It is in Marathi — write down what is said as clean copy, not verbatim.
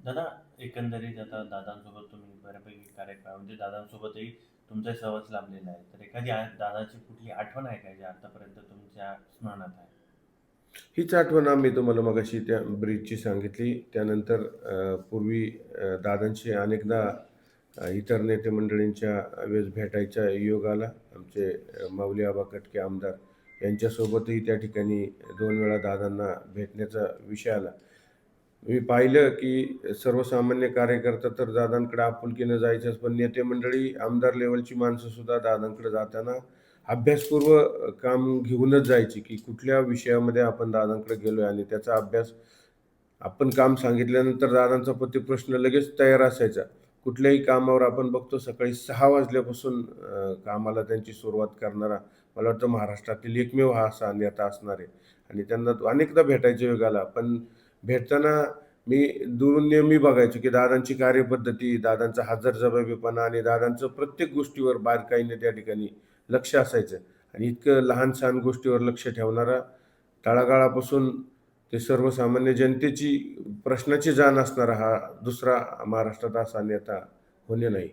दादा, एकंदरीत आता दादांसोबत तुम्ही बऱ्यापैकी कार्यकाळ म्हणजे दादांसोबतही तुमचा सहवास लाभलेला आहे. तर एखादी दादाची कुठली आठवण आहे का जी आतापर्यंत तुमच्या स्मरणात आहे? हीच आठवण आम्ही तुम्हाला मगाशी त्या ब्रिजची सांगितली. त्यानंतर पूर्वी दादांशी अनेकदा इतर नेते मंडळींच्या वेळेस भेटायचा योग आला. आमचे माऊली आबा कटके आमदार यांच्यासोबतही त्या ठिकाणी 2 वेळा दादांना भेटण्याचा विषय आला. मी पाहिलं की सर्वसामान्य कार्यकर्ता तर दादांकडे आपुलकीनं जायचंच, पण नेते मंडळी, आमदार लेवलची माणसंसुद्धा दादांकडे जाताना अभ्यासपूर्व काम घेऊनच जायची, की कुठल्या विषयामध्ये आपण दादांकडे गेलोय आणि त्याचा अभ्यास आपण काम सांगितल्यानंतर दादांचा प्रश्न लगेच तयार असायचा. कुठल्याही कामावर आपण बघतो सकाळी 6 वाजल्यापासून कामाला त्यांची सुरुवात करणारा मला वाटतं महाराष्ट्रातील एकमेव हा असा नेता असणार आहे. आणि त्यांना तो अनेकदा भेटायचा योग आला. पण भेटताना मी दुरून नेहमी बघायचो, की दादांची कार्यपद्धती, दादांचा हजरजबाबीपणा आणि दादांचं प्रत्येक गोष्टीवर बारकाईने त्या ठिकाणी लक्ष असायचं. आणि इतकं लहान-सहान गोष्टीवर लक्ष ठेवणारा, तळागाळापासून ते सर्वसामान्य जनतेची प्रश्नाची जाण असणारा हा दुसरा महाराष्ट्रात असा नेता होणे नाही.